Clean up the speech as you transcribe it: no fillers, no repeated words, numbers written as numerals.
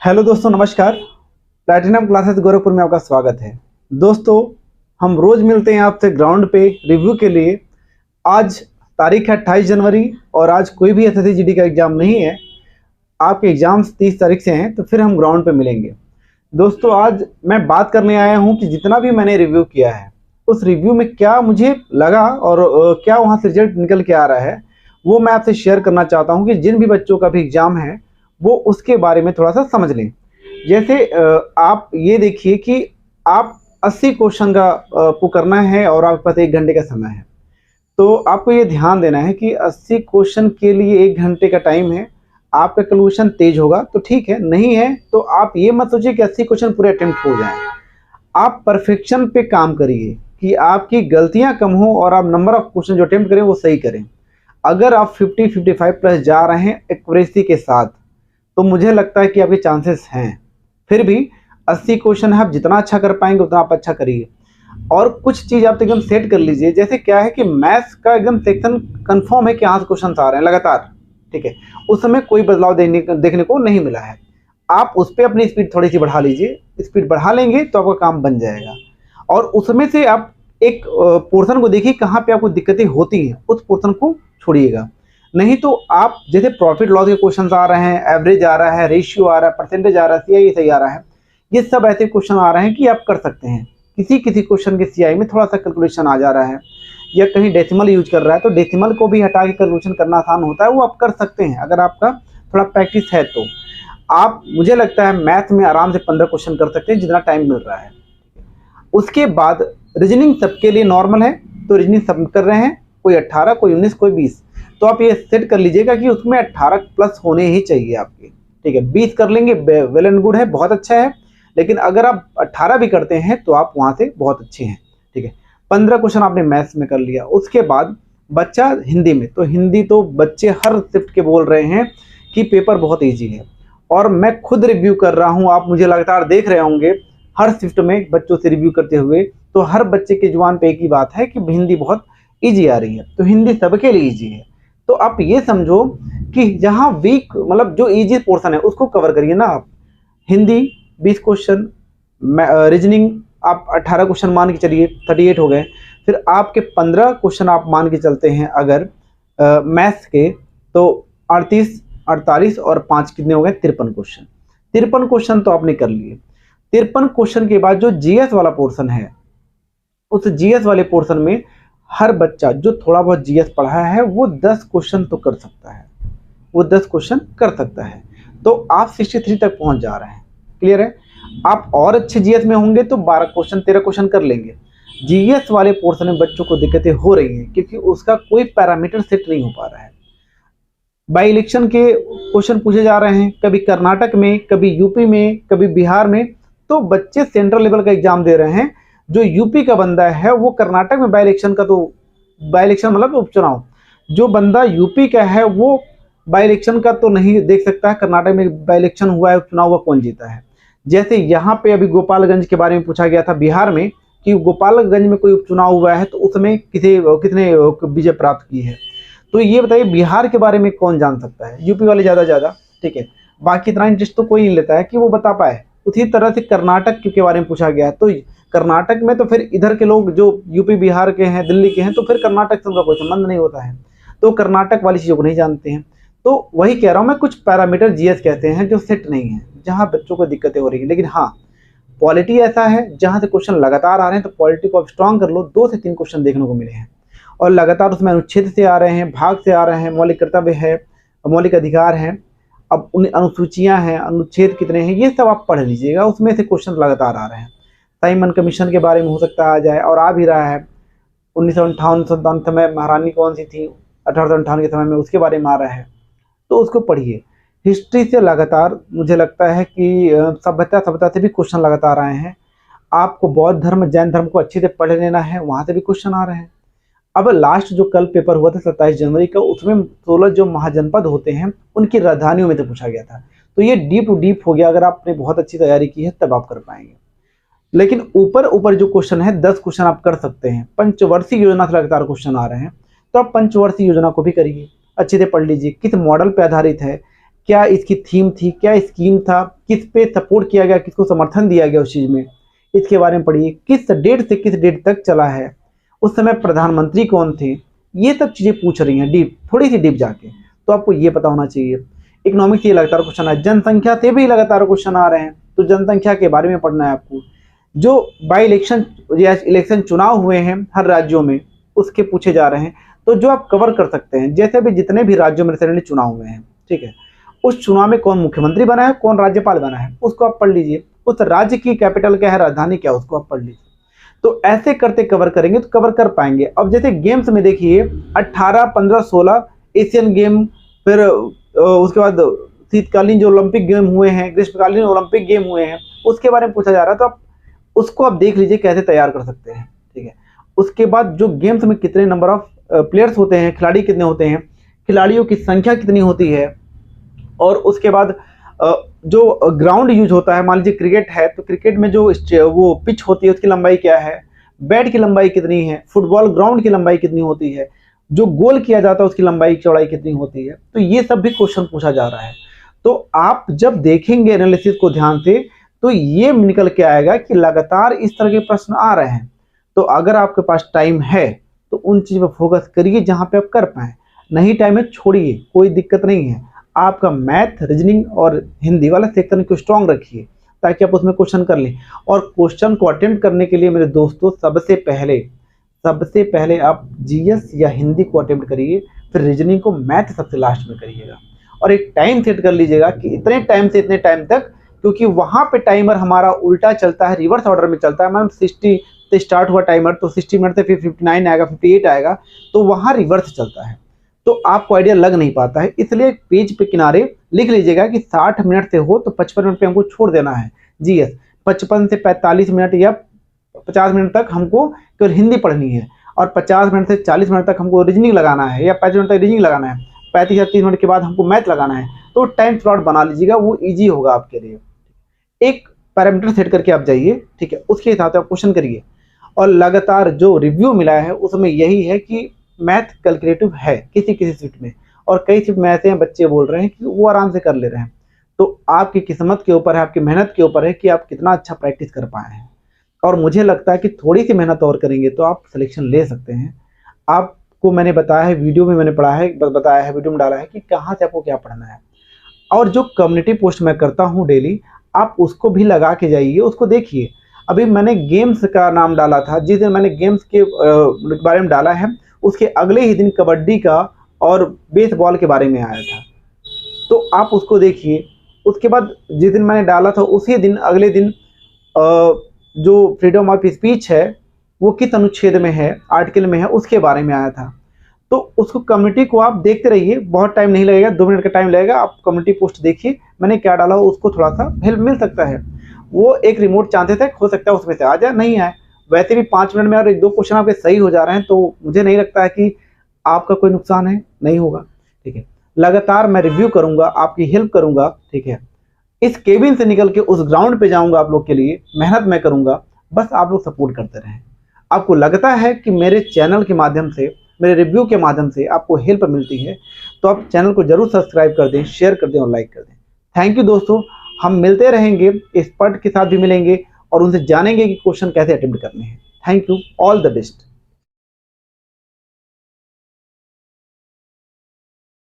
Hello दोस्तों, नमस्कार। Platinum classes Gorakhpur में आपका स्वागत है। दोस्तों, हम रोज मिलते हैं आपसे ग्राउंड पे रिव्यू के लिए। आज तारीख है 28 जनवरी और आज कोई भी एसएससी जीडी का एग्जाम नहीं है। आपके एग्जाम्स 30 तारीख से हैं, तो फिर हम ग्राउंड पे मिलेंगे। दोस्तों, आज मैं बात करने आया हूं कि जितना भी मैंने रिव्यू किया है उस रिव्यू में क्या मुझे लगा और क्या वहां से रिजल्ट निकल के आ रहा है, वो मैं आपसे शेयर करना चाहता हूं कि जिन भी बच्चों का भी एग्जाम है वो उसके बारे में थोड़ा सा समझ लें। जैसे आप ये देखिए कि आप 80 क्वेश्चन का को करना है और आपके पास 1 घंटे का समय है। तो आपको ये ध्यान देना है कि 80 क्वेश्चन के लिए 1 घंटे का टाइम है। आपका कैलकुलेशन तेज होगा तो ठीक है, नहीं है तो आप ये मत सोचिए कि 80 क्वेश्चन पूरे अटेम्प्ट हो जाएं। आप परफेक्शन पे काम करिए कि आपकी गलतियां कम हो और आप नंबर ऑफ क्वेश्चन जो अटेम्प्ट करें वो सही करें। अगर आप 50-55 प्लस जा रहे हैं एक्यूरेसी के साथ तो मुझे लगता है कि आपके चांसेस हैं। फिर भी 80 क्वेश्चन है, आप जितना अच्छा कर पाएंगे उतना आप अच्छा करिए। और कुछ चीज़ आप एकदम सेट कर लीजिए। जैसे क्या है कि मैथ्स का एकदम सेक्शन कंफर्म है कि यहाँ से क्वेश्चन आ रहे हैं लगातार, ठीक है। उस समय कोई बदलाव देखने को नहीं मिला है। आप उस पर अपनी स्पीड थोड़ी सी बढ़ा लीजिए। स्पीड बढ़ा लेंगे तो आपका काम बन जाएगा। और उसमें से आप एक पोर्शन को देखिए कहाँ पे आपको दिक्कतें होती हैं, उस पोर्शन को छोड़िएगा। नहीं तो आप जैसे प्रॉफिट लॉस के क्वेश्चन आ रहे हैं, एवरेज आ रहा है, रेशियो आ रहा है, परसेंटेज आ रहा है, सीआई सही आ रहा है, ये सब ऐसे क्वेश्चन आ रहे हैं कि आप कर सकते हैं। किसी किसी क्वेश्चन के सीआई में थोड़ा सा कैलकुलेशन आ जा रहा है या कहीं डेसिमल यूज कर रहा है, तो डेसिमल को भी हटा के कैलकुलेशन करना आसान होता है, वो आप कर सकते हैं अगर आपका थोड़ा प्रैक्टिस है तो। आप, मुझे लगता है मैथ में आराम से 15 क्वेश्चन कर सकते हैं जितना टाइम मिल रहा है। उसके बाद रीजनिंग सबके लिए नॉर्मल है, तो रीजनिंग सब कर रहे हैं, कोई 18, कोई 19, कोई 20। तो आप ये सेट कर लीजिएगा कि उसमें 18 प्लस होने ही चाहिए आपके, ठीक है। 20 कर लेंगे वेल एंड गुड है, बहुत अच्छा है। लेकिन अगर आप 18 भी करते हैं तो आप वहाँ से बहुत अच्छे हैं, ठीक है। 15 क्वेश्चन आपने मैथ्स में कर लिया। उसके बाद बच्चा हिंदी में, तो हिंदी तो बच्चे हर शिफ्ट के बोल रहे हैं कि पेपर बहुत ईजी है। और मैं खुद रिव्यू कर रहा हूँ, आप मुझे लगातार देख रहे होंगे हर शिफ्ट में बच्चों से रिव्यू करते हुए, तो हर बच्चे की जुबान पे एक ही बात है कि हिंदी बहुत ईजी आ रही है। तो हिंदी सबके लिए ईजी है। तो आप ये समझो कि जहाँ वीक, मतलब जो इजी पोर्शन है उसको कवर करिए ना आप। हिंदी 20 क्वेश्चन, रीजनिंग आप 18 क्वेश्चन मान के चलिए, 38 हो गए। फिर आपके 15 क्वेश्चन आप मान के चलते हैं अगर मैथ्स के, तो 38, 48 और 5 कितने हो गए, 53 क्वेश्चन। 53 क्वेश्चन तो आपने कर लिए। 53 क्वेश्चन के बाद जो जीएस वाला पोर्शन है, उस जीएस वाले पोर्शन में हर बच्चा जो थोड़ा बहुत जीएस पढ़ा है वो 10 क्वेश्चन तो कर सकता है, वो 10 क्वेश्चन कर सकता है। तो आप 63 तक पहुंच जा रहे हैं। क्लियर है। आप और अच्छे जीएस में होंगे तो 12 क्वेश्चन, 13 क्वेश्चन कर लेंगे। जीएस वाले पोर्शन में बच्चों को दिक्कतें हो रही हैं क्योंकि उसका कोई पैरामीटर सेट नहीं हो पा रहा है। बाई इलेक्शन के क्वेश्चन पूछे जा रहे हैं, कभी कर्नाटक में, कभी यूपी में, कभी बिहार में। तो बच्चे सेंट्रल लेवल का एग्जाम दे रहे हैं। जो यूपी का बंदा है वो कर्नाटक में बाई इलेक्शन का, तो बाई इलेक्शन मतलब उपचुनाव, जो बंदा यूपी का है वो बाई इलेक्शन का तो नहीं देख सकता है, कर्नाटक में बाई इलेक्शन हुआ है, उपचुनाव हुआ, कौन जीता है। जैसे यहाँ पे अभी गोपालगंज के बारे में पूछा गया था बिहार में कि गोपालगंज में कोई उपचुनाव हुआ है तो उसमें कितने विजय प्राप्त की है। तो ये बताइए बिहार के बारे में कौन जान सकता है, यूपी वाले ज़्यादा, ठीक है। बाकी इतना इंटरेस्ट तो कोई नहीं लेता है कि वो बता पाए। उसी तरह से कर्नाटक के बारे में पूछा गया है, तो कर्नाटक में तो फिर इधर के लोग जो यूपी बिहार के हैं, दिल्ली के हैं, तो फिर कर्नाटक से उनका कोई संबंध नहीं होता है, तो कर्नाटक वाली चीज़ों को नहीं जानते हैं। तो वही कह रहा हूँ मैं, कुछ पैरामीटर जीएस कहते हैं जो सेट नहीं है, जहाँ बच्चों को दिक्कतें हो रही है। लेकिन हाँ, पॉलिटी ऐसा है जहाँ से क्वेश्चन लगातार आ रहे हैं, तो पॉलिटी को आप स्ट्रॉन्ग कर लो। 2 से 3 क्वेश्चन देखने को मिले हैं और लगातार उसमें अनुच्छेद से आ रहे हैं, भाग से आ रहे हैं, मौलिक कर्तव्य है, मौलिक अधिकार हैं, अब उन अनुसूचियाँ हैं, अनुच्छेद कितने हैं, ये सब आप पढ़ लीजिएगा। उसमें से क्वेश्चन लगातार आ रहे हैं। साइमन कमीशन के बारे में हो सकता है आ जाए, और आ भी रहा है। 1958-57 समय महारानी कौन सी थी, 1858 के समय में, उसके बारे में आ रहा है, तो उसको पढ़िए। हिस्ट्री से लगातार मुझे लगता है कि सभ्यता से भी क्वेश्चन लगातार आए हैं। आपको बौद्ध धर्म, जैन धर्म को अच्छे से पढ़ लेना है, वहाँ से भी क्वेश्चन आ रहे हैं। अब लास्ट जो कल पेपर हुआ था 27 जनवरी का, उसमें 16 जो महाजनपद होते हैं उनकी राजधानियों में से पूछा गया था। तो ये डीप टू डीप हो गया। अगर आपने बहुत अच्छी तैयारी की है तब आप कर पाएंगे। लेकिन ऊपर जो क्वेश्चन है, 10 क्वेश्चन आप कर सकते हैं। पंचवर्षीय योजना से लगातार क्वेश्चन आ रहे हैं, तो आप पंचवर्षीय योजना को भी करिए, अच्छे से पढ़ लीजिए किस मॉडल पे आधारित है, क्या इसकी थीम थी, क्या स्कीम था, किस पे सपोर्ट किया गया, किसको समर्थन दिया गया उस चीज़ में, इसके बारे में पढ़िए। किस डेट से किस डेट तक चला है, उस समय प्रधानमंत्री कौन थे, ये सब चीज़ें पूछ रही हैं डीप, थोड़ी सी डीप जाके, तो आपको ये पता होना चाहिए। इकोनॉमिक्स से लगातार क्वेश्चन है, जनसंख्या से भी लगातार क्वेश्चन आ रहे हैं, तो जनसंख्या के बारे में पढ़ना है आपको। जो बाई इलेक्शन या इलेक्शन चुनाव हुए हैं हर राज्यों में, उसके पूछे जा रहे हैं, तो जो आप कवर कर सकते हैं, जैसे भी जितने भी राज्यों में रिसेंटली चुनाव हुए हैं, ठीक है, उस चुनाव में कौन मुख्यमंत्री बना है, कौन राज्यपाल बना है, उसको आप पढ़ लीजिए। उस राज्य की कैपिटल क्या है, राजधानी क्या है, उसको आप पढ़ लीजिए। तो ऐसे करते कवर करेंगे तो कवर कर पाएंगे। अब जैसे गेम्स में देखिए 18, 15, 16 एशियन गेम, फिर उसके बाद शीतकालीन जो ओलंपिक गेम हुए हैं, ग्रीष्मकालीन ओलंपिक गेम हुए हैं, उसके बारे में पूछा जा रहा है, तो आप उसको आप देख लीजिए कैसे तैयार कर सकते हैं, ठीक है। उसके बाद जो गेम्स में कितने नंबर ऑफ प्लेयर्स होते हैं, खिलाड़ी कितने होते हैं, खिलाड़ियों की संख्या कितनी होती है, और उसके बाद जो ग्राउंड यूज होता है, मान लीजिए क्रिकेट है तो क्रिकेट में जो वो पिच होती है उसकी लंबाई क्या है, बैट की लंबाई कितनी है, फुटबॉल ग्राउंड की लंबाई कितनी होती है, जो गोल किया जाता है उसकी लंबाई चौड़ाई कितनी होती है, तो ये सब भी क्वेश्चन पूछा जा रहा है। तो आप जब देखेंगे एनालिसिस को ध्यान से, तो ये निकल के आएगा कि लगातार इस तरह के प्रश्न आ रहे हैं। तो अगर आपके पास टाइम है तो उन चीज़ों पर फोकस करिए जहाँ पे आप कर पाएँ, नहीं टाइम है छोड़िए, कोई दिक्कत नहीं है। आपका मैथ, रीजनिंग और हिंदी वाला सेक्शन को स्ट्रॉन्ग रखिए ताकि आप उसमें क्वेश्चन कर लें। और क्वेश्चन को अटेम्प्ट करने के लिए मेरे दोस्तों सबसे पहले आप जीएस या हिंदी को अटेम्प्ट करिए, फिर रीजनिंग को, मैथ सबसे लास्ट में करिएगा। और एक टाइम सेट कर लीजिएगा कि इतने टाइम से इतने टाइम तक, क्योंकि वहाँ पे टाइमर हमारा उल्टा चलता है, रिवर्स ऑर्डर में चलता है। मैम 60 से स्टार्ट हुआ टाइमर तो 60 मिनट से फिर 59 आएगा, 58 आएगा, तो वहाँ रिवर्स चलता है, तो आपको आइडिया लग नहीं पाता है। इसलिए पेज पे किनारे लिख लीजिएगा कि 60 मिनट से हो तो 55 मिनट पे हमको छोड़ देना है जीएस, 55 से 45 मिनट या 50 मिनट तक हमको केवल हिंदी पढ़नी है, और 50 मिनट से 40 मिनट तक हमको रीजनिंग लगाना है, या 35 मिनट तक रीजनिंग लगाना है, 35 या 30 मिनट के बाद हमको मैथ लगाना है। तो टाइम स्लॉट बना लीजिएगा, वो ईजी होगा आपके लिए। एक पैरामीटर सेट करके आप जाइए, ठीक है, उसके हिसाब से आप क्वेश्चन करिए। और लगातार जो रिव्यू मिला है उसमें यही है कि मैथ कैलकुलेटिव है किसी किसी शिफ्ट में, और कई शिफ्ट में ऐसे हैं बच्चे बोल रहे हैं कि वो आराम से कर ले रहे हैं। तो आपकी किस्मत के ऊपर है, आपकी मेहनत के ऊपर है कि आप कितना अच्छा प्रैक्टिस कर पाए हैं। और मुझे लगता है कि थोड़ी सी मेहनत और करेंगे तो आप सिलेक्शन ले सकते हैं। आपको मैंने बताया है, वीडियो में मैंने बताया है, वीडियो में डाला है कि कहाँ से आपको क्या पढ़ना है। और जो कम्युनिटी पोस्ट मैं करता हूँ डेली, आप उसको भी लगा के जाइए, उसको देखिए। अभी मैंने गेम्स का नाम डाला था, जिस दिन मैंने गेम्स के बारे में डाला है उसके अगले ही दिन कबड्डी का और बेसबॉल के बारे में आया था, तो आप उसको देखिए। उसके बाद जिस दिन मैंने डाला था उसी दिन अगले दिन जो फ्रीडम ऑफ स्पीच है वो किस अनुच्छेद में है, आर्टिकल में है, उसके बारे में आया था। तो उसको कम्युनिटी को आप देखते रहिए, बहुत टाइम नहीं लगेगा, 2 मिनट का टाइम लगेगा। आप कम्युनिटी पोस्ट देखिए मैंने क्या डाला हो, उसको थोड़ा सा हेल्प मिल सकता है। वो एक रिमोट चांसेस है, हो सकता है उसमें से आ जाए, नहीं आए। वैसे भी 5 मिनट में अगर 1-2 क्वेश्चन आपके सही हो जा रहे हैं तो मुझे नहीं लगता है कि आपका कोई नुकसान है, नहीं होगा, ठीक है। लगातार मैं रिव्यू करूंगा, आपकी हेल्प करूंगा, ठीक है। इस केबिन से निकल के उस ग्राउंड पे जाऊंगा आप लोग के लिए, मेहनत मैं करूंगा, बस आप लोग सपोर्ट करते रहें। आपको लगता है कि मेरे चैनल के माध्यम से, मेरे रिव्यू के माध्यम से आपको हेल्प मिलती है, तो आप चैनल को जरूर सब्सक्राइब कर दें, शेयर कर दें और लाइक कर दें। थैंक यू दोस्तों, हम मिलते रहेंगे, एक्सपर्ट के साथ भी मिलेंगे और उनसे जानेंगे कि क्वेश्चन कैसे अटेम्प्ट करने हैं। Thank you, all the best.